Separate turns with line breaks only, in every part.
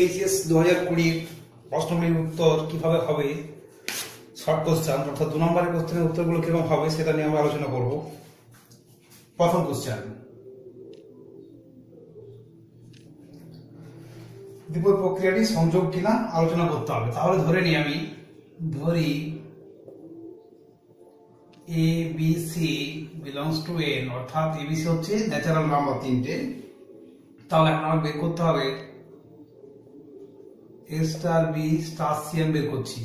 HS 2020 প্রশ্নগুলির উত্তর কিভাবে হবে, শর্ট কোশ্চেন অর্থাৎ 2 নম্বরের কোশ্চেনের উত্তরগুলো কিরকম হবে সেটা নিয়ে আমরা আলোচনা করব। প্রথম কোশ্চেন, দ্বিপদ প্রক্রিয়াটি সংযোগ কিনা আলোচনা করতে হবে। তাহলে ধরি A B C belongs to N, অর্থাৎ এবিসি হচ্ছে ন্যাচারাল নাম্বার 3টে। তাহলে এখন আমরা বের করতে হবে A star B star C M বের করছি।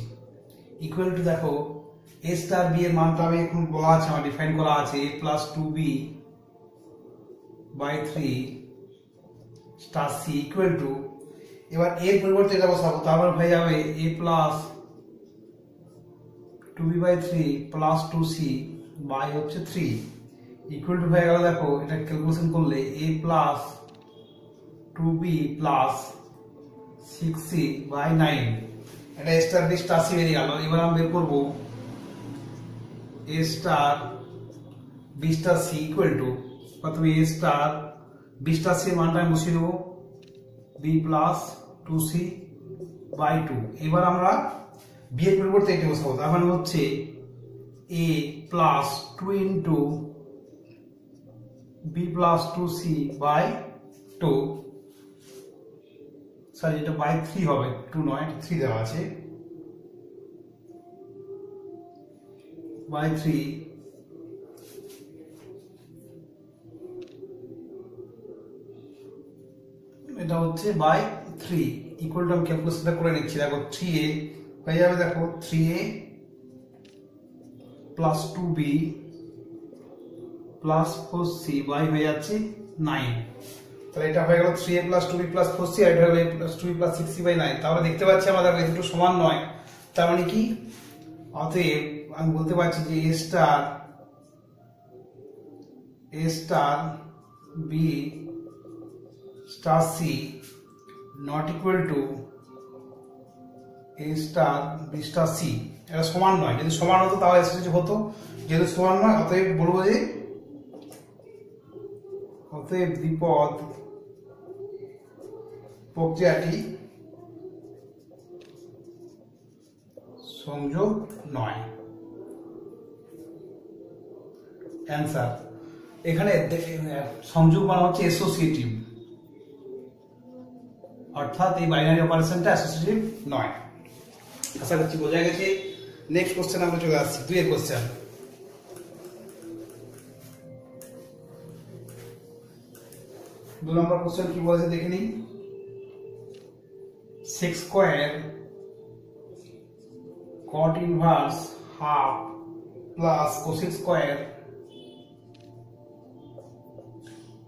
ইকুয়াল টু, দেখো এ স্টার বি এর মানটা আমি এখন বলা আছে, আমার ডিফাইন করা আছে a plus 2b by 3 star C equal to, এবার এর পরিবর্তে এটা বসাবো, তারপর হয়ে যাবে a plus 2b by 3 plus 2c by হচ্ছে 3 ইকুয়াল টু হয়ে গেল। দেখো এটা ক্যালকুলেশন করলে a plus 2b plus 6c by 9, এটা স্টার বি স্টার সি বেরিয়ে গেল। এবার আমরা বের করবো a star B star C equal to, প্রথমে a star B star C এর মানটা আমি বসিয়ে দেবো b প্লাস 2c বাই 2। এবার আমরা b এর পরিবর্তে এটা বসাবো, তার মানে হচ্ছে a plus 2 into b plus 2c by 2, sorry এটা বাই 3 হবে, 2 নয় 3 দেওয়া আছে, বাই 3 এটা হচ্ছে বাই 3 ইকুয়াল টু, আমি ক্যালকুলেশনটা করে নিচ্ছি। দেখো 3a হয়ে যাবে, দেখো 3a plus 2b plus 4c by হয়ে যাচ্ছে 9। তাহলে এটা হয়ে গেল 3a plus 2b plus 4c, আর এটা হলো a plus 2b plus 6c by 9। তাহলে দেখতে পাচ্ছি আমাদের এই দুটো সমান নয়, তার মানে কি, অতএব আমি বলতে পারছি যে a star b star c not equal to a star b star c। এটা সমান নয়, যদি সমান হতো তাহলে এসে হতো, যেহেতু সমান নয় অতএব বলবো যে দ্বিপদ প্রক্রিয়াটি সংযোগ নয়। অ্যান্সার, এখানে সংযোগ মানে হচ্ছে অ্যাসোসিয়েটিভ, অর্থাৎ এই বাইনারি অপারেশনটা অ্যাসোসিয়েটিভ নয়। আশা করছি বোঝা গেছে। নেক্সট কোশ্চেন আমরা চলে আসছি, 2 এর কোশ্চেন। 2 নম্বর কোশ্চেন কি বলেছে দেখে নিই। sec square cot inverse half plus cosec square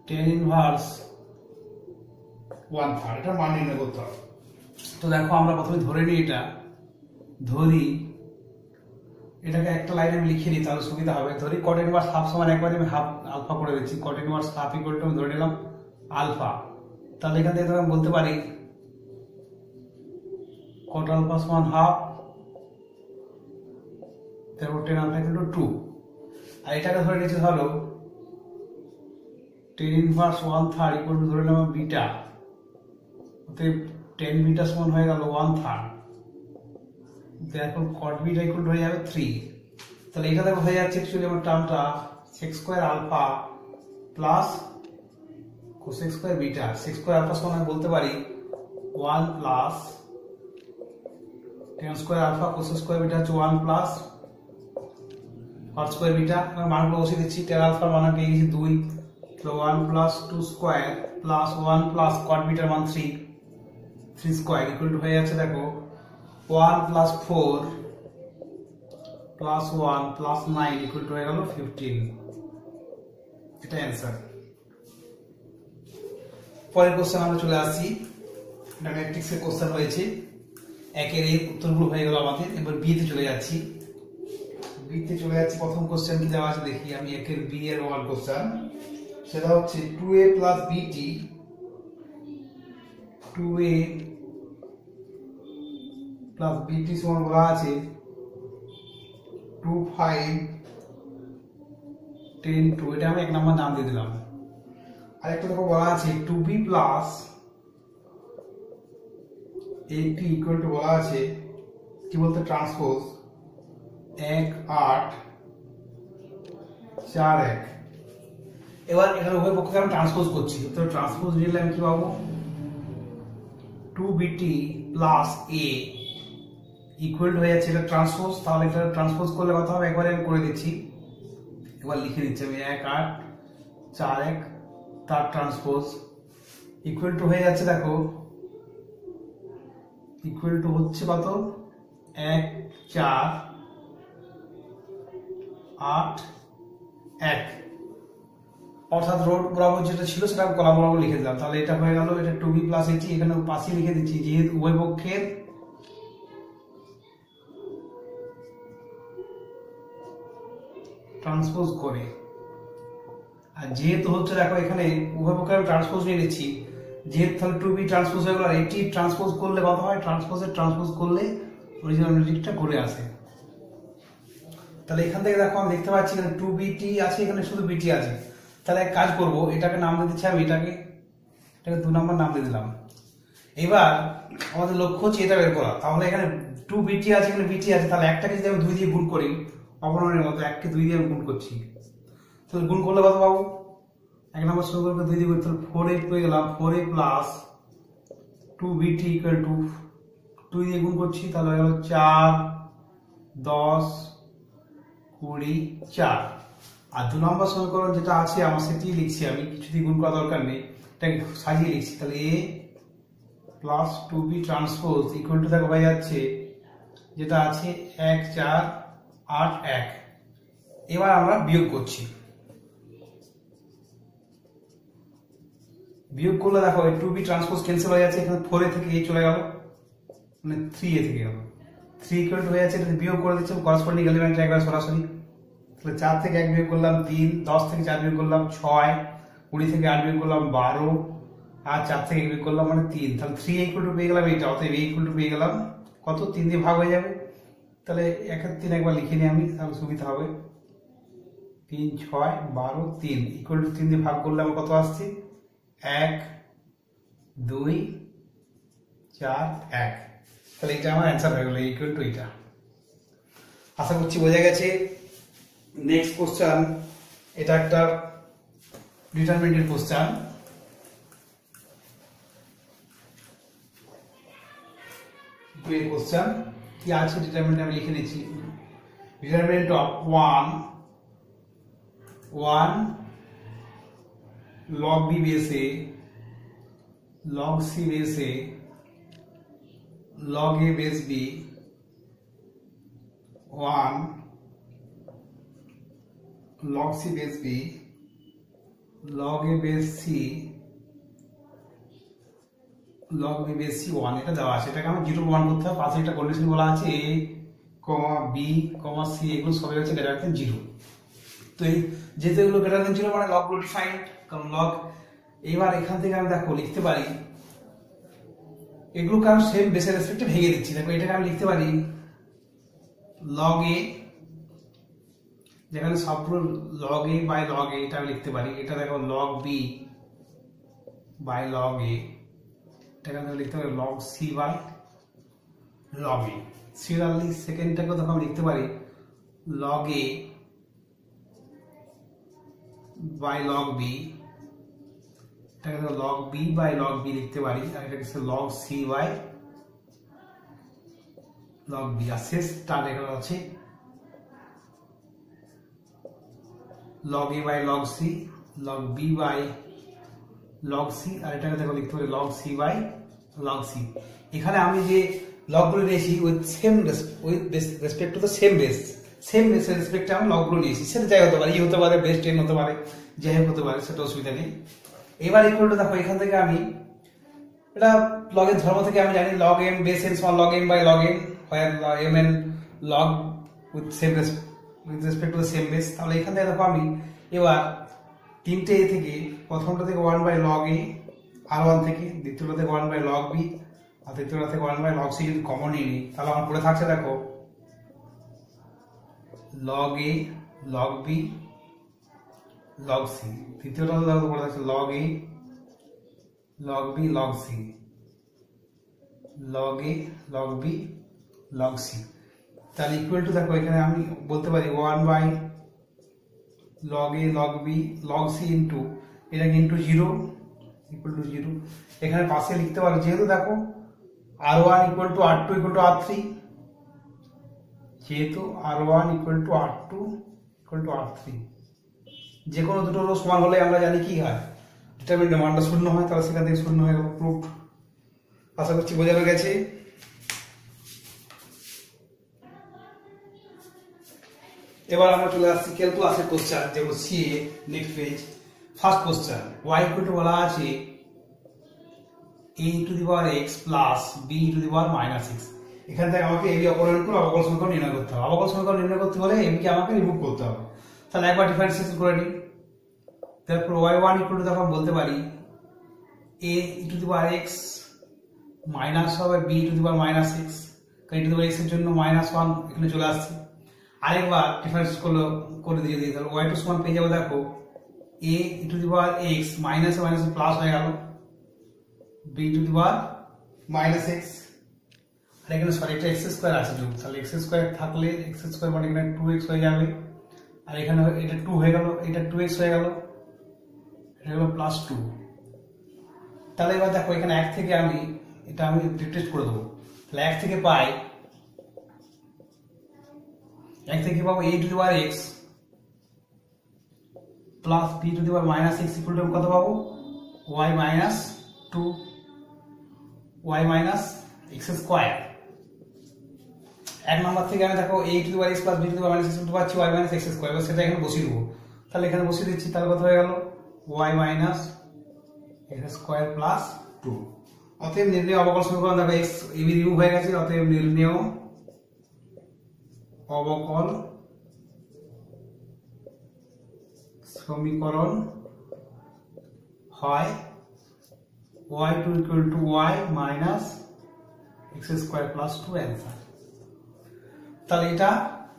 tan inverse 1/3, এটা মান নির্ণয় করতে হবে। তো দেখো আমরা প্রথমে ধরে নিই, এটাকে একটা লাইনে আমি লিখে নিই তাহলে সুবিধা হবে। ধরি cot ইনভার্স হাফ সমান, একবারে আমি হাফ আলফা করে দিচ্ছি, cot inverse half equal to আমি ধরে নিলাম আলফা। তাহলে এখান থেকে আমি বলতে পারি cot আলফা সমান হাফ, তারপর tan আলফা ইকুয়াল টু 2, আর এটাকে ধরে নিচ্ছি ধরো tan ইনভার্স 1/3 ইকুয়াল টু ধরে নিলাম বিটা, অতএব tan বিটা সমান হয়ে গেল 1/3, দেখো cot বিটা ইকুয়াল টু হয়ে যাবে 3। তাহলে এটা দেখো হয়ে যাচ্ছে অ্যাকচুয়ালি আমার টার্মটা sec square alpha plus cosec square beta. sec square alpha সমান আমি বলতে পারি 1 plus tan square alpha cosec square beta হচ্ছে 1 প্লাস cot স্কয়ার বিটা। আমরা মানগুলো বসিয়ে দিচ্ছি, tan আলফার মান পেয়ে গেছি 2, তো 1 plus 2 square plus 1 plus cot bitter মান 3 স্কয়ার ইকুয়াল টু হয়ে যাচ্ছে, দেখো 1 plus 4 plus 1 plus 9 equal to হয়ে গেল 15। এটা অ্যান্সার। পরের কোশ্চেন আমরা চলে আসছি, এটা ম্যাট্রিক্সের কোশ্চেন হয়েছে, একের এর উত্তরগুলো হয়ে গেল আমাদের। এবার বি তে চলে যাচ্ছি। প্রথম কোশ্চেন কি দেওয়া আছে দেখি আমি, একের বি এর ওয়ান কোশ্চেন, সেটা হচ্ছে 2a প্লাস বিটি, 2a প্লাস বিটি সমান বলা আছে 2 5 10 2, এটা আমি 1 নম্বর নাম দিয়ে দিলাম। আরেকটা দেখো বলা আছে 2b plus eighty equal to বলা আছে কি বলতে ট্রান্সপোজ 1 8 4 1। এবার এখানে উভয় পক্ষকে আমি ট্রান্সপোজ করছি, তো ট্রান্সপোজ নিলে আমি কি পাবো 2bt প্লাস a ইকুয়াল হয়ে যাচ্ছে এটা ট্রান্সপোজ। তাহলে এটা ট্রান্সপোজ করলে কত হবে একবারে আমি করে দিচ্ছি, এবার লিখে দিচ্ছি আমি 1 8 4 1 তার ট্রান্সপোজ ইকুয়াল টু হয়ে যাচ্ছে, দেখো ইকুয়াল টু হচ্ছে কত 1 4 8 1, অর্থাৎ রোড বরাবর যেটা ছিল সেটা কলাম বরাবর লিখে দিলাম। তাহলে এটা হয়ে গেল, এটা 2b প্লাস এটি এখানে পাশে লিখে দিচ্ছি যেহেতু উভয় পক্ষের ট্রান্সপোজ করে, আর যেহেতু হচ্ছে দেখো এখানে উভয় পক্ষের আমি ট্রান্সপোজ নিয়ে নিচ্ছি, যেহেতু তাহলে 2b ট্রান্সপোজ হয়ে গেল, আর এটি ট্রান্সপোজ করলে কত হয় ট্রান্সপোজের ট্রান্সপোজ করলে অরিজিনাল ম্যাট্রিক্সটা ঘুরে আসে। তাহলে এখান থেকে দেখো আমি দেখতে পাচ্ছি এখানে 2bt আছে, এখানে শুধু bt আছে। তাহলে এক কাজ করব, এটাকে নাম দিয়ে দিচ্ছি আমি, এটাকে 2 নম্বর নাম দিয়ে দিলাম। এবার আমাদের লক্ষ্য হচ্ছে এটা বের করা। তাহলে এখানে 2bt আছে, এখানে bt আছে, তাহলে একটাকে যদি আমি 2 দিয়ে গুণ করি অপনয়নের মতো, 1 কে 2 দিয়ে আমি গুণ করছি, তাহলে গুণ করলে কত পাবো 1 নম্বর শুরু করবে 2 দিয়ে গুণ, তাহলে 4a পেয়ে গেলাম 4a plus 2bt equal to 2 দিয়ে গুণ করছি, তাহলে হয়ে গেল 4 10 20 4। আর 2 নম্বর সমীকরণ যেটা আছে আমার সেটি লিখছি আমি, কিছু দিয়ে গুণ করা দরকার নেই, এটাকে সাজিয়ে লিখছি। তাহলে a plus 2b transpose equal to দেখো হয়ে যাচ্ছে যেটা আছে 1 4 8 1। এবার আমরা বিয়োগ করছি, বিয়োগ করলে দেখো 2b ট্রান্সপোজ ক্যান্সেল হয়ে যাচ্ছে, এখানে 4a থেকে a চলে গেল, মানে 3a থেকে গেল, 3 ইকুয়াল টু হয়ে যাচ্ছে, এটা বিয়োগ করে দিচ্ছি করসপন্ডিং এলিমেন্ট একবার সরাসরি। তাহলে 4 থেকে 1 বিয়োগ করলাম 3, 10 থেকে 4 বিয়োগ করলাম 6, 20 থেকে 8 বিয়োগ করলাম 12, আর 4 থেকে 1 বিয়োগ করলাম মানে 3। তাহলে 3 ইকুয়াল টু পেয়ে গেলাম এইটা, অতএব a ইকুয়াল টু পেয়ে গেলাম কত 3 দিয়ে ভাগ হয়ে যাবে। তাহলে 1 এর 3 একবার লিখে নিই আমি, তাহলে সুবিধা হবে। 3 6 12 3 ইকুয়াল টু 3 দিয়ে ভাগ করলে আমার কত আসছে 1 2 4 1। তাহলে এটা আমার অ্যান্সার হয়ে গেল ইকুয়াল টু এটা। আশা করছি বোঝা গেছে। নেক্সট কোশ্চেন, এটা একটা ডিটারমিনেন্টের কোশ্চেন। কোশ্চেন কি আছে ডিটারমিনেন্ট আমি লিখে নিচ্ছি, determinant of 1 log b base a log c base a log a base b 1 log c base b log a base c log b base c 1 এটা দেওয়া আছে, এটাকে আমি 0 1 করতে হবে। পাশে একটা কন্ডিশন বলা আছে a, b, c এগুলো সবই হচ্ছে গ্রেটার দ্যান 0। তো এই যেহেতু এগুলো গ্রেটার দ্যান 0 মানে লগ গুলো ডিফাইন্ড, কারণ লগ। এবার এখান থেকে আমি দেখো লিখতে পারি এগুলোকে আমি সেম বেসের রেসপেক্টে ভেঙে দিচ্ছি। দেখো এটাকে আমি লিখতে পারি log a, যেখানে সবগুলো log a by log a, এটা আমি লিখতে পারি। এটা দেখো log b by log a, এটাকে আমি লিখতে পারি log c by log a। Similarly সেকেন্ডটাকে দেখো আমি লিখতে পারি log a by log b, এটাকে দেখো log b by log b লিখতে পারি, আর এটাকে log c by log b। আর শেষটা লেখা আছে log a by log c log b by log c, আর এটাকে দেখো লিখতে পারি log c by log c। এখানে আমি যে লগ গুলো নিয়েছি with respect to the same বেসের রেসপেক্টে আমি লগ গুলো নিয়েছি, সেটা যাই হতে পারে, ই হতে পারে, বেস 10 হতে পারে, যাই হোক হতে পারে, সেটা অসুবিধা নেই। এবার ইকুয়াল টু দেখো এখান থেকে আমি এটা লগের ধর্ম থেকে আমি জানি log m বেস n সমান log m বাই log n, where m and log with respect to the same base। তাহলে এখান থেকে দেখো আমি এবার তিনটে এ থেকে প্রথমটা থেকে 1 বাই log a r1 থেকে, দ্বিতীয়টা থেকে 1 বাই log b, আর তৃতীয়টা থেকে 1 বাই log c যদি কমন নিই তাহলে আমার পড়ে থাকছে দেখো log a log b log c। তৃতীয়টা দেখো পড়ে থাকছে log a log b log c। log a log b log c। তাহলে ইকুয়াল টু দেখো এখানে আমি বলতে পারি 1 by log a log b log c into এটা ইনটু 0 ইকুয়াল টু 0। এখানে পাশে লিখতে পারো যেহেতু দেখো r1 equal to r2 equal to r3, যেহেতু r1 equal to r2 equal to r3 যে কোনো দুটো রো সমান হলে আমরা জানি কি হয়, ডিটারমিনেন্টের মানটা শূন্য হয়, তাহলে সেখান থেকে শূন্য হয়ে গেল, প্রুফড। আশা করছি বোঝানো গেছে। এবার আমরা চলে আসছি ক্যালকুলাসের কোশ্চেন, যেগুলো CA next page. First question, y equal to বলা আছে a to the power x plus b two the power minus x। এখান থেকে আমাকে এবি অপসারণ করে অবকল সমীকরণ নির্ণয় করতে হবে। অবকল সমীকরণ নির্ণয় করতে হলে এবি কে আমাকে রিমুভ করতে হবে। তাহলে একবার ডিফারেন্সিয়েশন করে নিই। তারপর y1 ইকুয়াল টু দেখো বলতে পারি a to the power x minus হবে b two the power minus x, কারণ টু দি পাওয়ার x এর জন্য -1 এখানে চলে আসছে। আরেকবার ডিফারেন্স করে দিয়ে দিই, তাহলে y2 সমান পেয়ে যাবো দেখো a to the power x minus minus plus হয়ে গেল b two the power minus x। আর এখানে সরি এটা x স্কয়ার আছে যোগ, তাহলে x স্কয়ার থাকলে x স্কয়ার মানে এখানে 2x হয়ে যাবে, আর এখানে এটা 2 হয়ে গেল, এটা 2x হয়ে গেল, এটা হলো +2। তাহলে এবার দেখো এখানে 1 থেকে আমি রিপ্লেস করে দেবো। তাহলে 1 থেকে পাই, 1 থেকে পাবো a to the power x plus b two the power minus x equal to কত পাবো y minus 2 y minus x square. এক নম্বর থেকে আমি দেখো a to the power x plus b two the power minus x পাচ্ছি y minus x square, এবার সেটা এখানে বসিয়ে দেবো। তাহলে এখানে বসিয়ে দিচ্ছি, তাহলে কত হয়ে গেল y minus x square plus 2। অতএব নির্ণেয় অবকল সমীকরণ দেখো x ab রিমুভ হয়ে গেছে, অতএব নির্ণেয় অবকল সমীকরণ হয় y2 equal to y minus x square plus 2 answer. তাহলে এটা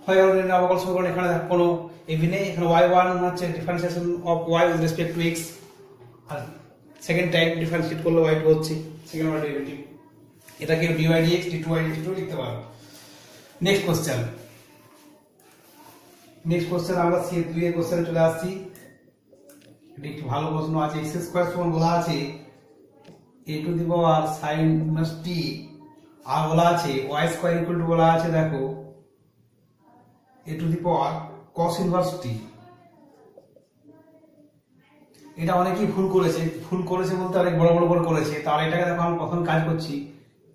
হয়ে গেল নির্ণেয় অবকল সমীকরণ। এখানে দেখো কোনো এবি নেই, এখানে y1 হচ্ছে differentiation of y with respect to x, আর সেকেন্ড টাইম ডিফারেন্সিয়েট করলে y2 হচ্ছে সেকেন্ড অর্ডার ডেরিভেটিভ। এটাকে dy dx d2y dt লিখতে পারো। নেক্সট কোশ্চেন আমরা C2 এর কোশ্চেনে চলে আসছি। এটি একটি ভালো প্রশ্ন আছে। x স্কয়ার সমান বলা আছে a to the power sin minus t, আর বলা আছে y স্কয়ার ইকুয়াল টু বলা আছে দেখো a to the power cos inverse t। এটা অনেকেই ভুল করেছে বলতে অনেক বড় করে করেছে। তাহলে এটাকে দেখো আমরা প্রথম কাজ করছি,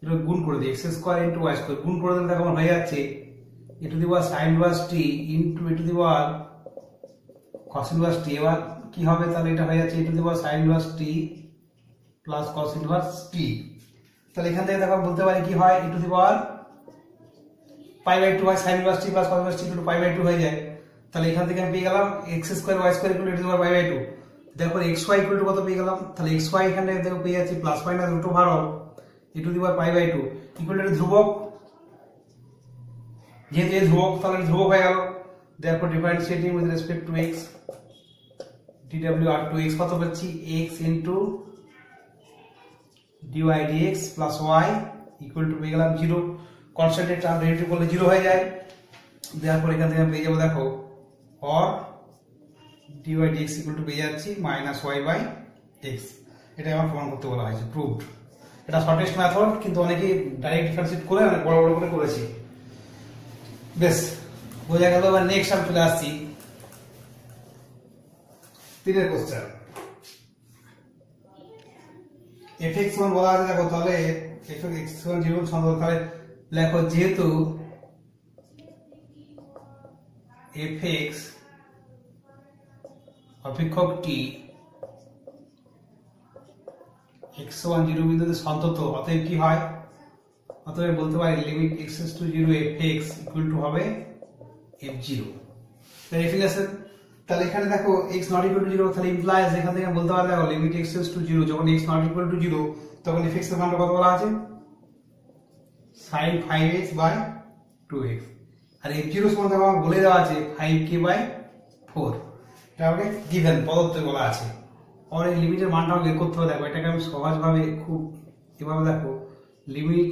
এটা গুণ করে দিই, x square into y square গুণ করে দিলে দেখো আমার হয়ে যাচ্ছে a to the power sin inverse t into a to the power cos inverse t। এবার কি হবে, তাহলে এটা হয়ে যাচ্ছে a to the power sin inverse t plus cos inverse t। তাহলে এখান থেকে দেখো বলতে পারি কি হয়, a টু দি পাওয়ার π/2 হয়, sin inverse t plus cos inverse t into π/2 হয়ে যায়। তাহলে এখান থেকে আমি পেয়ে গেলাম x square y square equal to a to the power π/2। দেখো xy ইকুয়াল টু কত পেয়ে গেলাম, তাহলে xy এখানে দেখো পেয়ে যাচ্ছি plus minus root over of a to the power π/2 equal to ধ্রুবক, যেহেতু এই ধ্রুবক তাহলে ধ্রুবক হয়ে গেল। therefore differentiating with respect to x dw/2x কত পাচ্ছি x into dy dx plus y equal to পেয়ে গেলাম 0। কনস্ট্যান্টের টার্ম ডেরিভেটিভ করলে 0 হয়ে যায়। therefore এখান থেকে পেয়ে যাব দেখো or dy dx equal to পেয়ে যাচ্ছি -y/x। এটা আমার প্রমাণ করতে বলা হয়েছে, প্রুভড। এটা শর্টেস্ট মেথড, কিন্তু অনেকে ডাইরেক্ট ডিফারেন্সিয়েট করে অনেক বড় করে করেছে। বেশ বোঝা গেল। এবার নেক্সট আমি চলে আসছি 3 কোশ্চেন। fx সমান বলা আছে দেখো, তাহলে fx সমান 0 সমান, তাহলে লেখো যেহেতু fx অপেক্ষক t x সমান 0 বিন্দুতে সন্তত, অতএব কি হয়, অতএব বলতে পারি limit x → 0 fx equal to হবে f0। ডেফিনেশন, তাহলে এখানে দেখো x নট ইকুয়াল টু 0, তাহলে ইমপ্লাইজ এখান থেকে বলতে পারি দেখো লিমিট x → 0, যখন x নট ইকুয়াল টু 0 তখন fx এর মানটা কত বলা আছে sin 5x/2x, আর f0 সমান দেখো আমার বলে দেওয়া আছে 5k/4। এটা আমাকে গিভেন প্রদত্ত বলা আছে। আর এই লিমিটের মানটা বের করতে হবে। দেখো এটাকে আমি সহজভাবে খুব এভাবে দেখো লিমিট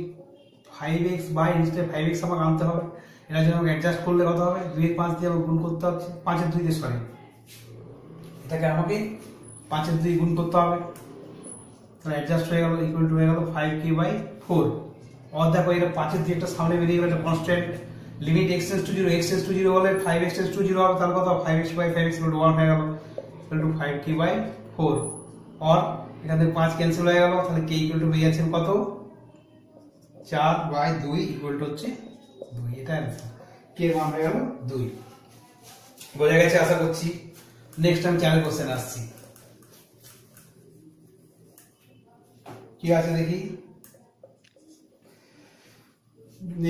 5x বাই নিচে 5x আমাকে আনতে হবে। এটা যদি আমাকে অ্যাডজাস্ট করলে কত হবে, 2 এর 5 দিয়ে আমাকে গুণ করতে হচ্ছে, 5 এর 2 দিয়ে সরি, এটাকে আমাকে 5 এর 2 গুণ করতে হবে, তাহলে অ্যাডজাস্ট হয়ে গেল, ইকুয়াল টু হয়ে গেল 5k/4। আর দেখো এটা 5 এর 2 একটা সামনে বেরিয়ে গেল, এটা constant. Limit x tends to 0, x tends to 0 হলে 5x টেন্ডস টু 0 হবে, তাহলে কত 5x/5x = 1 হয়ে গেল, ইকুয়াল টু 5k/4। আর এখান থেকে 5 ক্যান্সেল হয়ে গেল, তাহলে k ইকুয়াল টু হয়ে যাচ্ছে কত, 4/2 ইকুয়াল টু হচ্ছে 2। এটা অ্যান্সার, k এর মান হয়ে গেল 2। বোঝা গেছে আশা করছি। নেক্সট টাইম 4 কোশ্চেন আসছি, কি আছে দেখি।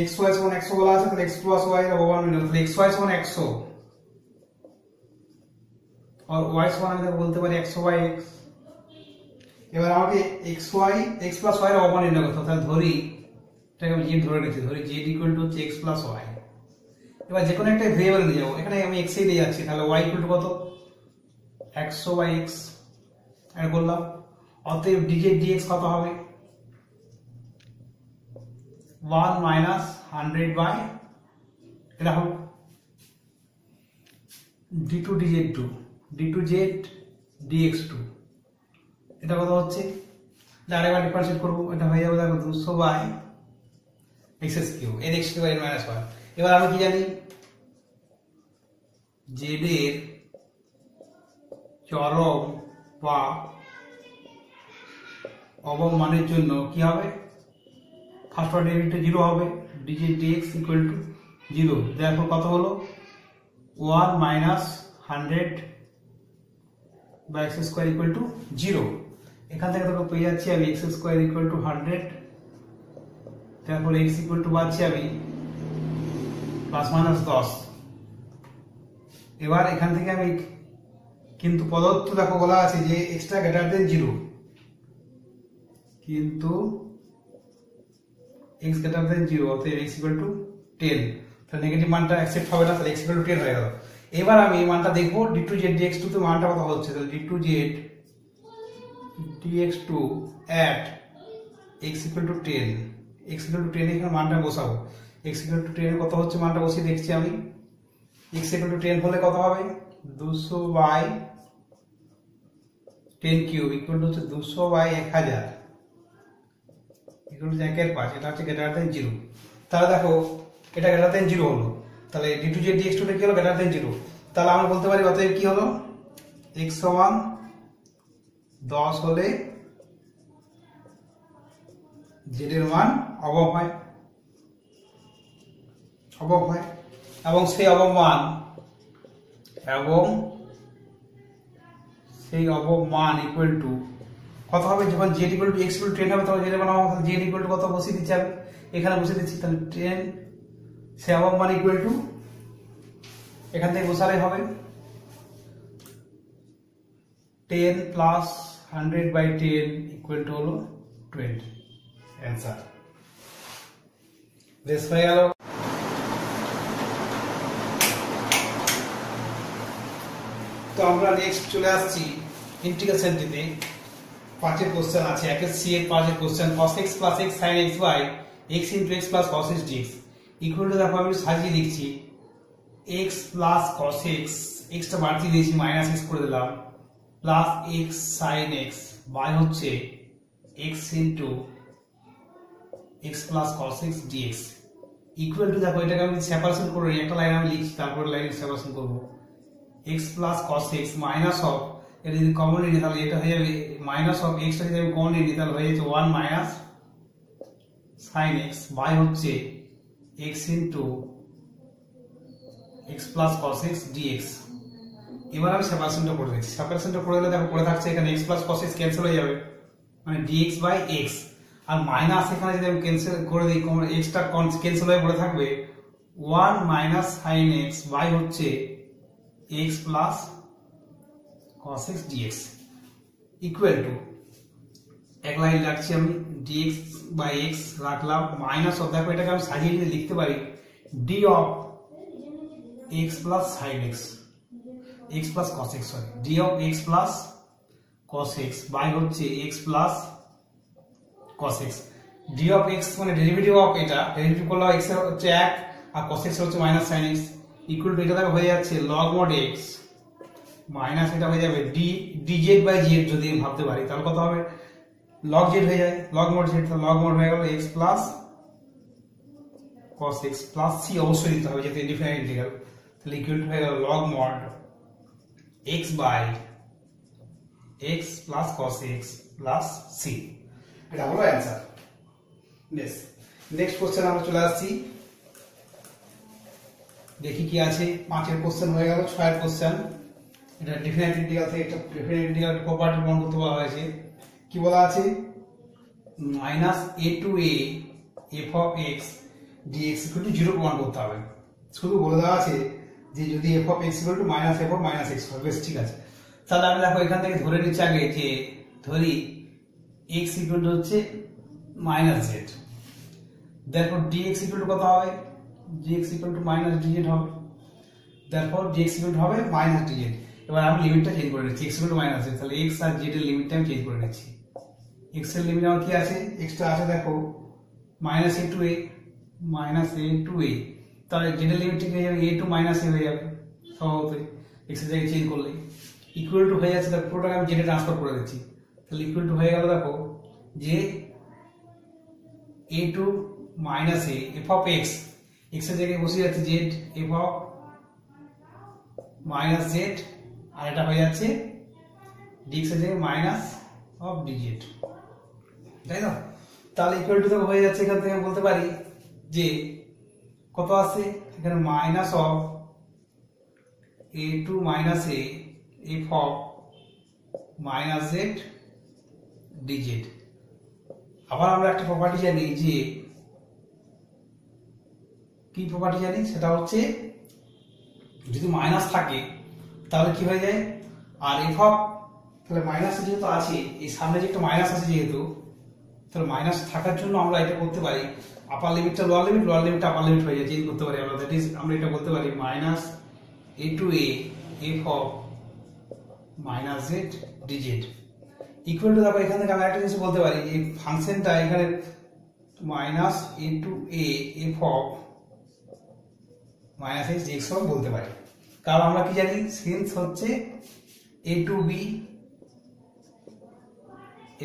x y সমান 100 বলা আছে, তাহলে x প্লাস y এর অবমান নিলাম, তাহলে x y সমান 100 আর y সমান আমি বলতে পারি 100/x। এবার আমাকে x প্লাস y এর অবমান নির্ণয় করতে হবে, তাহলে ধরি এটাকে আমি z ধরে নিচ্ছি, ধরি z ইকুয়াল টু হচ্ছে x প্লাস y। এবার যে কোনো একটা ভেরিয়েবল নিয়ে যাবো, এখানে আমি x এই নিয়ে যাচ্ছি, তাহলে y ইকুয়াল টু কত, 100/x এর বললাম। অতএব dz dx কত হবে, 1 মাইনাস 100/, এটা হবে d2 dz2 d2z dx2, এটা কত হচ্ছে, এটা আরেকবার ডিফারেন্সিয়েট করব, এটা হয়ে যাবে দেখো 200/x3 এর x এর মাইনাস 1। এবার আমি কি জানি, z এর চরম বা অবম মানের জন্য কি হবে, ফার্স্ট অর্ডার ডেরিভেটিভ 0 হবে, dz dx ইকুয়াল টু 0। দেখো কত হলো, 1 মাইনাস 100/x² ইকুয়াল টু 0। এখান থেকে তোকে পেয়ে যাচ্ছি আমি x² ইকুয়াল টু 100, তারপর x ইকুয়াল টু পাচ্ছি আমি প্লাস মাইনাস 10। এবার এখান থেকে আমি কিন্তু প্রদত্ত দেখো বলা আছে যে x টা গ্রেটার দেন 0, কিন্তু x গ্রেটার দেন 0, অতএব x ইকুয়াল টু 10, তাহলে নেগেটিভ মানটা অ্যাকসেপ্ট হবে না, তাহলে x ইকুয়াল টু 10 হয়ে গেল। এবার আমি এই মানটা দেখব d2z dx2 তে মানটা কত হচ্ছে, তাহলে d2z dx2 at x equal two 10, x equal two 10 এখানে মানটা বসাবো, x ইকুয়াল টু 10 কত হচ্ছে মানটা বসিয়ে দেখছি আমি। x ইকুয়াল টু 10 হলে কত হবে, 200/10³ ইকুয়াল টু হচ্ছে 200/1000 ইকুয়াল টু 1/5, এটা হচ্ছে গ্রেটার দেন 0। তাহলে দেখো এটা গ্রেটার দেন 0 হলো, তাহলে d2z dx2 টা কি হলো, গ্রেটার দেন 0। তাহলে আমরা বলতে পারি অতএব কি হলো, x সমান 10 হলে z এর মান অবম হয়, এবং সেই অবম মান ইকুয়াল টু কত হবে, যখন z equal to x equal two 10 হবে তখন z এর মান হবে, z ইকুয়াল টু কত বসিয়ে দিচ্ছি আমি, এখানে বসিয়ে দিচ্ছি, তাহলে 10 সেই অবম মান ইকুয়াল টু, এখান থেকে বসালে হবে 10 প্লাস 100/10 ইকুয়াল টু হলো 20, অ্যান্সার। বেশ হয়ে গেল। তো আমরা নেক্সট চলে আসছি ইন্টিগ্রেশন দিতে। 5 এর কোশ্চেন আছে, 1 এর c এর 5 এর question, cos x plus x sin x by x into x plus cos x dx equal to, দেখো আমি সাজিয়ে লিখছি x plus cos x, x টা বাড়তি দিয়েছি মাইনাস x করে দিলাম, plus x sin x by হচ্ছে x into x plus cos x dx equal to, দেখো এটাকে আমি সেপারেশন করে নিই, একটা লাইন আমি লিখছি তারপরে লাইন সেপারেশন করব, x plus cos x minus of, এটা যদি কমন নিই তাহলে এটা হয়ে যাবে মাইনাস অফ, x টা যদি আমি কমন নিই তাহলে হয়ে যাচ্ছে 1 মাইনাস sin x বাই হচ্ছে x into x plus cos x dx। এবার আমি সেপারেশনটা করে দিচ্ছি, সেপারেশনটা করে দিলে দেখো পড়ে থাকছে এখানে x plus cos x cancel হয়ে যাবে, মানে dx by x, আর মাইনাস এখানে যদি আমি ক্যান্সেল করে দিই x টা ক্যান্সেল হয়ে পড়ে থাকবে 1 মাইনাস sin x বাই হচ্ছে x plus cos x dx equal two, এক লাইন রাখছি আমি, dx by x রাখলাম, মাইনাস অফ, দেখো এটাকে আমি সাজিয়ে যদি লিখতে পারি d of x plus sin x, x plus cos x, sorry d of x plus cos x by হচ্ছে x plus cos x, D of X মানে ডেরিভেটিভ অফ এটা, ডেরিভেটিভ করলে এক্স এর হচ্ছে 1 আর cos x হচ্ছে minus sin x equal to এটা দেখো হয়ে যাচ্ছে log mod x মাইনাস এটা হয়ে যাবে dz বাই z। যদি ভাবতে পারি তাহলে কত হবে, log z হয়ে যায়, log mod z, তাহলে log mod হয়ে গেল x plus cos x plus c অবশ্যই দিতে হবে যেহেতু ইনডিফাইনাইট ইন্টিগ্রাল, তাহলে ইকুয়াল টু হয়ে গেল log mod x by x plus cos x plus c। এটা হলো অ্যানসার। নেক্সট কোশ্চেন আমরা চলে আসছি, দেখি কি আছে। 5 এর কোশ্চেন হয়ে গেল, 6 এর কোশ্চেন। এটা ডেফিনাইট ইন্টিগ্রাল থেকে একটা ডেফিনাইট ইন্টিগ্রাল প্রপার্টি প্রমাণ করতে বলা হয়েছে। কি বলা আছে, minus a to a f of x dx equal to 0 প্রমাণ করতে হবে। শুধু বলে দেওয়া আছে যে যদি f of x equal to minus f of minus x হয়। বেশ, ঠিক আছে। তাহলে আমি দেখো এখান থেকে ধরে নিচ্ছি আগে যে ধরি x equal to হচ্ছে minus z, therefore dx equal to কত হবে, dx equal to minus dz হবে, therefore dx equal to হবে মাইনাস dz। এবার আমি লিমিটটা চেঞ্জ করে নিচ্ছি, x equal to minus z, তাহলে x আর z এর লিমিটটা আমি চেঞ্জ করে নিচ্ছি। x এর লিমিট আমার কি আছে, x টা আছে দেখো minus a to a, minus a to a, তাহলে z এর লিমিট ঠিক হয়ে যাবে a টু মাইনাস a হয়ে যাবে স্বভাবতই, x এর জায়গায় চেঞ্জ করলে। ইকুয়াল টু হয়ে যাচ্ছে, তাহলে পুরোটাকে আমি z এ ট্রান্সফার করে দিচ্ছি, তাহলে ইকুয়াল টু হয়ে গেল দেখো যে a to minus a f of x, x এর জায়গায় বসে যাচ্ছে z f of minus z, আর এটা হয়ে যাচ্ছে dx এর জায়গায় মাইনাস অফ dz, তাই না? তাহলে ইকুয়াল টু দেখো হয়ে যাচ্ছে, এখান থেকে আমি বলতে পারি যে কত আছে এখানে, minus of a to minus a f of minus z dz। আবার আমরা একটা প্রপার্টি জানি, যে কি প্রপার্টি জানি, সেটা হচ্ছে যদি মাইনাস থাকে তাহলে কি হয়ে যায়, আর f of, তাহলে মাইনাস যেহেতু আছে, এই সামনে যে একটা মাইনাস আছে যেহেতু, তাহলে মাইনাস থাকার জন্য আমরা এটা করতে পারি আপার লিমিটটা লোয়ার লিমিট, লোয়ার লিমিটটা আপার লিমিট হয়ে যায়, চেঞ্জ করতে পারি আমরা। দ্যাট ইজ আমরা এটা বলতে পারি minus a to a f of minus z dz equal to, তারপর এখান থেকে আমরা একটা জিনিস বলতে পারি যে ফাংশনটা এখানে minus a to a f of minus x dx বলতে পারি, কারণ আমরা কি জানি, সিন্স হচ্ছে a to b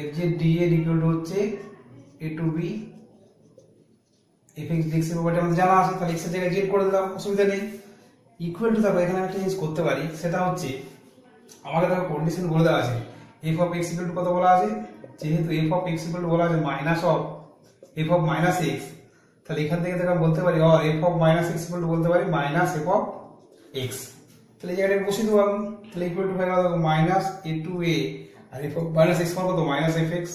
fz dz equal to হচ্ছে a to b fx dx এর প্রপার্টি আমাদের জানা আছে, তাহলে x এর জায়গায় z করে দিলাম, অসুবিধা নেই। ইকুয়াল টু, তারপর এখানে একটা জিনিস করতে পারি, সেটা হচ্ছে আমাকে দেখো কন্ডিশন বলে দেওয়া আছে f of x equal to কত বলা আছে, যেহেতু f of x equal to বলা আছে minus of f of minus x, তাহলে এখান থেকে দেখো বলতে পারি or f of minus x equal to বলতে পারি মাইনাস f of x, তাহলে এই জায়গাটা বসিয়ে দেবো আমি, তাহলে ইকুয়াল টু হয়ে গেল মাইনাস a টু a আর f of মাইনাস x মানে কত, minus fx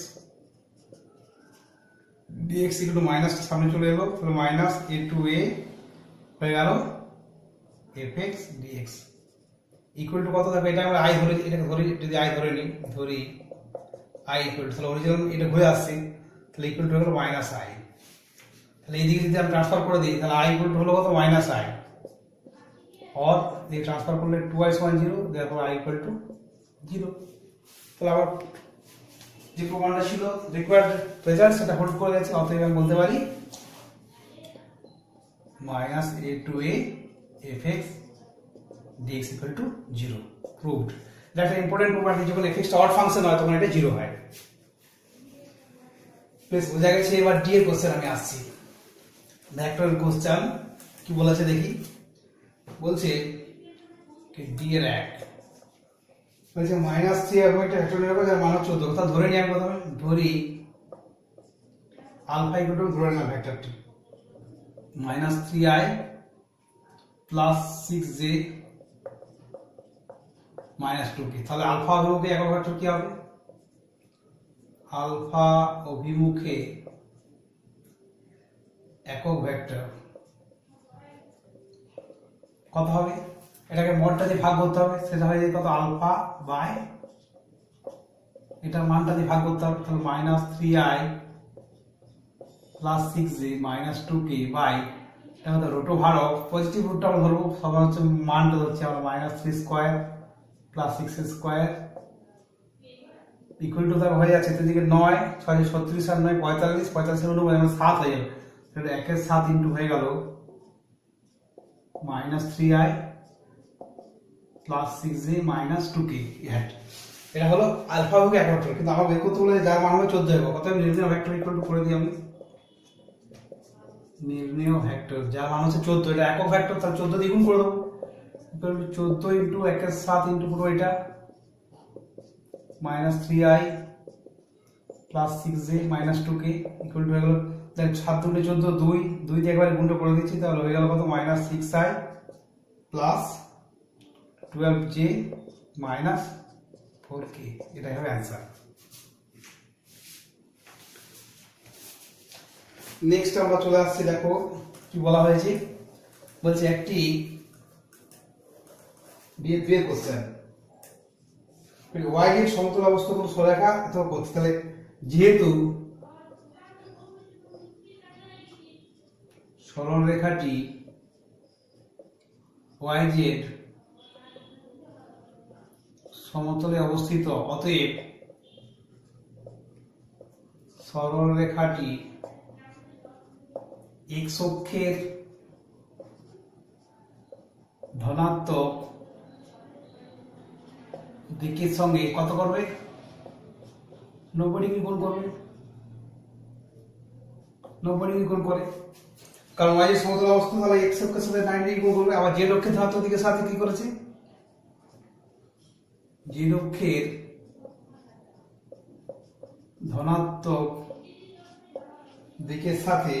dx equal to minus সামনে চলে এলো, তাহলে মাইনাস a টু a হয়ে গেল fx dx ইকুয়াল টু কত থাকবে, এটা আমরা i ধরে, এটাকে ধরি, যদি i ধরে নিই, ধরি i ইকুয়াল টু, তাহলে অরিজিনাল এটা ঘুরে আসছে, তাহলে ইকুয়াল টু হলো মাইনাস i, তাহলে এইদিকে যদি আমি ট্রান্সফার করে দিই তাহলে i ইকুয়াল টু হলো কত, মাইনাস i, और ये ट्रांसफार করলে 2i সমান 0, therefore i equal to 0। তাহলে আবার যে প্রমাণটা ছিল রিকোয়ার্ড রেজাল্ট সেটা হোল্ড করে গেছে, অতএব আমি বলতে পারি minus a to a fx dx equal to 0 proved। এটা একটা ইম্পর্টেন্ট প্রপার্টি, যখন fx টা অড ফাংশন হয় তখন এটা 0 হয়। প্লিজ বোঝা গেছে। এবার ডি এর কোশ্চেন আমি আসছি, ভেক্টর কোশ্চেন কি বলেছে দেখি, বলছে কি ডি এর এক বলছে মাইনাস 3 এবং একটা ভেক্টর নেব যার মান 14, কথা ধরে নিই আমি, প্রথমে ধরি আলফা ইকুয়াল টু, ধরে না ভেক্টরটি minus 3i plus 6j minus 2k, তাহলে আলফা অভিমুখে একক ভেক্টর কি হবে, আলফা অভিমুখে একক ভেক্টর কত হবে, এটাকে মডটা দিয়ে ভাগ করতে হবে, সেটা হয়ে যায় কত, আলফা বাই এটার মানটা দিয়ে ভাগ করতে হবে, তাহলে minus 3i plus 6j minus 2k by এটা হচ্ছে রুট ওভার অফ, পজিটিভ রুটটা আমরা ধরবো, সবার হচ্ছে মানটা হচ্ছে আমরা minus 3 square plus 6 square equal two তার হয়ে যাচ্ছে এদিকে 9 6 36 আর 9 45 45 এর উপরে 7 হয়ে যাবে, তাহলে 1 এর 7 ইনটু হয়ে গেল -3i plus 6j minus 2k। এটা হলো আলফা ভেক্টর এক ভেক্টর, কিন্তু আমার বের করতে বলে যার মান হবে 14 হবে, কত নির্ণয় ভেক্টর ইকুয়াল টু করে দিই আমি, নির্ণয় ভেক্টর যার মান হচ্ছে 14, এটা একক ভেক্টর, তার 14 দ্বিগুণ করে দেবো, ইকুয়াল টু 14 ইনটু 1 এর 7 ইনটু পুরো এটা -3i plus 6j minus 2k equal to হয়ে গেল, তাহলে 7 দুগুণে 14, 2 2 দিয়ে একবারে গুণটা করে দিচ্ছি, তাহলে হয়ে গেল কত -6i plus 12j minus 4k। এটাই হবে অ্যান্সার। নেক্সট আমরা চলে আসছি, দেখো কি বলা হয়েছে, বলছে একটি বিয়ের কোশ্চেন ওয়াই এর সমতল অবস্থা কোন সরেখা অথবা করতে, তাহলে যেহেতু সরলরেখাটি ওয়াই জেড সমতলে অবস্থিত, অতএব সরলরেখাটি এক্স অক্ষের ধনাত্মক দিকের সঙ্গে কত করবে, 90 ডিগ্রি কোণ করবে, 90 ডিগ্রি কোণ করে, কারণ ওয়াই এর সমতল অবস্থা, তাহলে এক্স অক্ষের সাথে 90 ডিগ্রি কোণ করবে। আবার জেড অক্ষের ধনাত্মক দিকের সাথে কি করেছে, জেড অক্ষের ধনাত্মক দিকের সাথে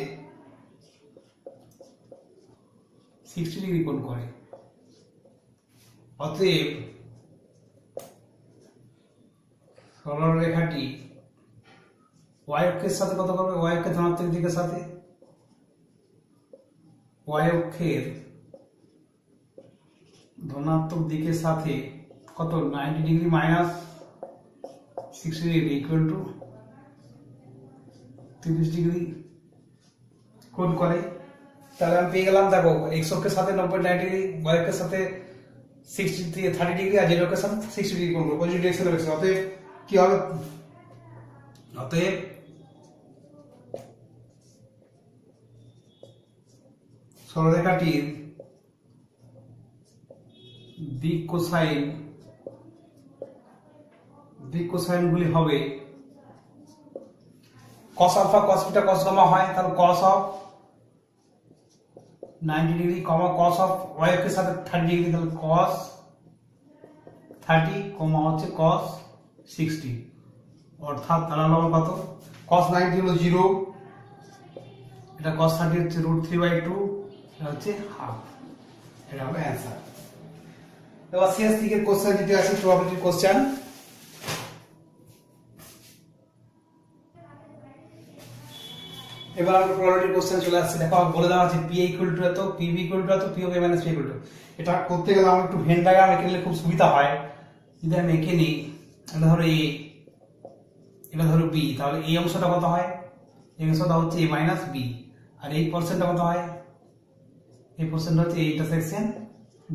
60 ডিগ্রি কোণ করে, অতএব সরলরেখাটি ওয়াই অক্ষের সাথে কত করবে, ওয়াই অক্ষের ধনাত্মক দিকের সাথে, ওয়াই অক্ষের ধনাত্মক দিকের সাথে কত 90 degree minus 60 degree equal to 30 degree কোণ করে। তাহলে আমি পেয়ে গেলাম, দেখো এক্স অক্ষের সাথে 90 ডিগ্রি, ওয়াই অক্ষের সাথে 30 ডিগ্রি, আর জেড অক্ষের সাথে 60 ডিগ্রি কোণ করবে, পজিটিভ ডিরেকশনে রয়েছে। অতএব কি হবে, অতএব সরলরেখাটির দিক কোসাইন গুলি হবে cos alpha cos beta cos gamma হয়, তাহলে cos of 90 degree comma cos of y অক্ষের সাথে 30 ডিগ্রি, তাহলে cos 30 কমা হচ্ছে cos 60, অর্থাৎ দাঁড়ালো কত, cos 90 হলো 0, এটা cos 30 হচ্ছে √3/2, এটা হচ্ছে হাফ। এটা হবে অ্যান্সার। এবার সিএস দিকের কোশ্চেন যেটা আছে প্রবাবিলিটির কোশ্চেন, এবার আমরা প্রবাবিলিটির কোশ্চেন চলে আসছে। দেখো বলে দেওয়া আছে পি ইকুয়াল টু এত, পিবি ইকুয়াল টু এত, P of A minus P equal to. এটা করতে গেলে আমরা একটু ভেন ডায়াগ্রাম এঁকে নিলে খুব সুবিধা হয়। যদি আমি এঁকে নিই, এটা ধরো এ, এটা ধরো বি, তাহলে এই অংশটা কত হয়, এই অংশটা হচ্ছে এ মাইনাস বি, আর এই পার্সেন্টটা কত হয়, এই পার্সেন্ট হচ্ছে এই ইন্টারসেকশন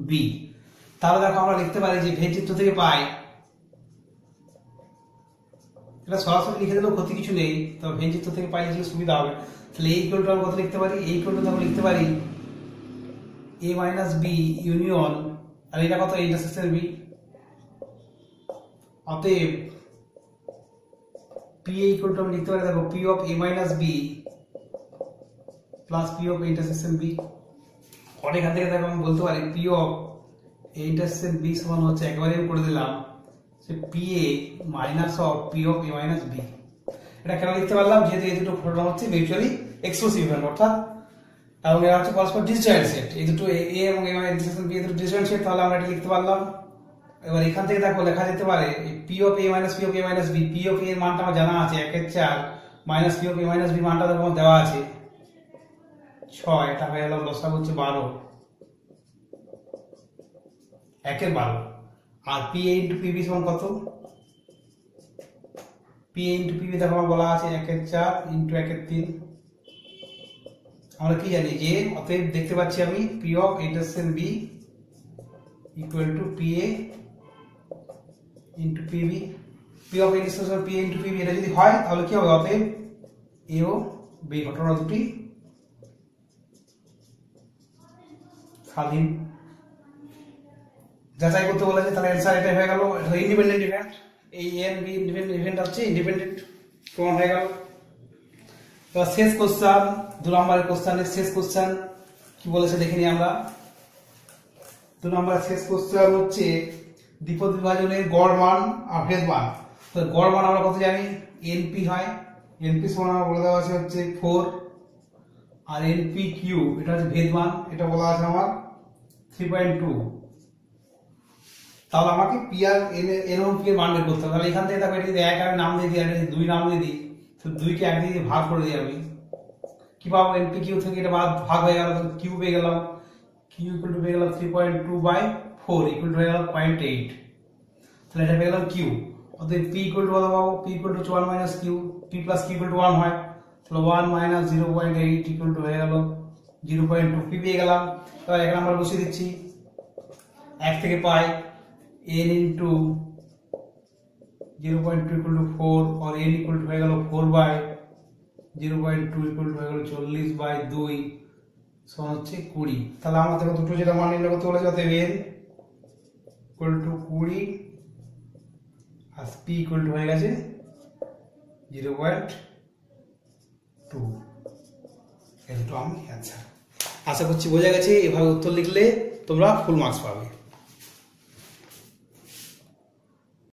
বি। তাহলে দেখো আমরা লিখতে পারি যে ভেন চিত্র থেকে পাই, এটা সরাসরি লিখে দিলেও ক্ষতি কিছু নেই, তবে ভেন চিত্র থেকে পাই লিখলে সুবিধা হবে। তাহলে এই ইকুয়াল টু আমরা কত লিখতে পারি, এই ইকুয়াল টু আমরা লিখতে পারি এ মাইনাস বি ইউনিয়ন, আর এটা কত ইন্টারসেকশন বি, অতএব পি ইকুয়াল টু আমরা লিখতে পারি, দেখো P of A minus B plus P of intersection B. আর এখান থেকে দেখো আমি বলতে পারি P of A intersection B সমান হচ্ছে, একবারে আমি করে দিলাম যে P A minus of P of A minus B. এটা কেন লিখতে পারলাম, যেহেতু এই দুটো ঘটনা হচ্ছে মিউচুয়ালি এক্সক্লুসিভ ইভেন্ট, অর্থাৎ এবং এরা হচ্ছে পরস্পর ডিসজয়েন্ট সেট, এই দুটো এ এবং এ মাইনাস ইন্টারসেকশন বি এই দুটো ডিসজয়েন্ট সেট, তাহলে আমরা এটা লিখতে পারলাম। এবার এখান থেকে দেখো লেখা যেতে পারে P of A minus P of A minus B, P of A এর মানটা আমার জানা আছে 1/4 minus P of A minus B মানটা দেখো দেওয়া আছে 6, এটা হয়ে গেল লসাগু হচ্ছে 12, 1/12, আর পি এ ইন্টু পিবি সমান কত, পি এ ইন্টু পিবি দেখো আমার বলা আছে 1/4 ইন্টু 1/3। আমরা কি জানি যে অতএব দেখতে পাচ্ছি আমি P of intersection B equal to P A into PB, P of N সমান পি ইনটু পি এটা যদি হয় তাহলে কি হবে, অতএব এ ও বি ঘটনা দুটি স্বাধীন। যাচাই করতে বলেছে, তাহলে অ্যান্সার এটা হয়ে গেল, এটা ইন্ডিপেন্ডেন্ট ইভেন্ট। এই এ এন্ড বি ইন্ডিপেন্ডেন্ট ইভেন্ট হচ্ছে ইন্ডিপেন্ডেন্ট, প্রমাণ হয়ে গেল। এবার শেষ কোশ্চেন, 2 নম্বরের কোশ্চেনের শেষ কোশ্চেন কি বলেছে দেখে নিই আমরা। 2 নম্বরের শেষ কোশ্চেন হচ্ছে দ্বিপদ বিভাজনের গড় মান আর ভেদ মান। তো গড় মান আমরা কত জানি, এনপি হয়, এনপি সমান আমরা বলে দেওয়া আছে হচ্ছে 4, আর এনপি কিউ এটা হচ্ছে ভেদ মান, এটা বলা আছে আমার 3.2। তাহলে আমাকে পি আর এন এবং পি এর মান বের করতে হবে। তাহলে এখান থেকে দেখো এটা যদি 1 আমি নাম দিয়ে দিই, এটা 2 নাম দিয়ে দিই, তো 2 কে 1 দিয়ে ভাগ করে দিই আমি, কি পাবো, এনপি কিউ থেকে এটা ভাগ হয়ে গেল, কিউ পেয়ে গেলাম, কিউ ইকুয়াল টু পেয়ে গেলাম 3.2/4 ইকুয়াল টু হয়ে গেল 0.8। তাহলে এটা পেয়ে গেলাম কিউ। অতএব পি ইকুয়াল টু কত পাবো, P equal to 1 minus Q, P plus Q equal to 1 হয়, তাহলে 1 মাইনাস 0.8 ইকুয়াল টু হয়ে গেল 0.2, পি পেয়ে গেলাম। এবার 1 নাম্বার বসিয়ে দিচ্ছি, 1 থেকে পাই n ইন্টু 0.2 ইকুয়াল টু 4, और n ইকুয়াল টু হয়ে গেল 4/0.2 ইকুয়াল টু হয়ে গেল 40/2 সমান হচ্ছে 20। তাহলে আমাদের দুটো যেটা মান নির্ণয় করতে বলেছে, অতএব n ইকুয়াল টু 20 আর p ইকুয়াল টু হয়ে গেছে 0.2। এই দুটো আমি অ্যান্সার। আশা করছি বোঝা গেছে। এভাবে উত্তর লিখলে তোমরা ফুল মার্কস পাবে।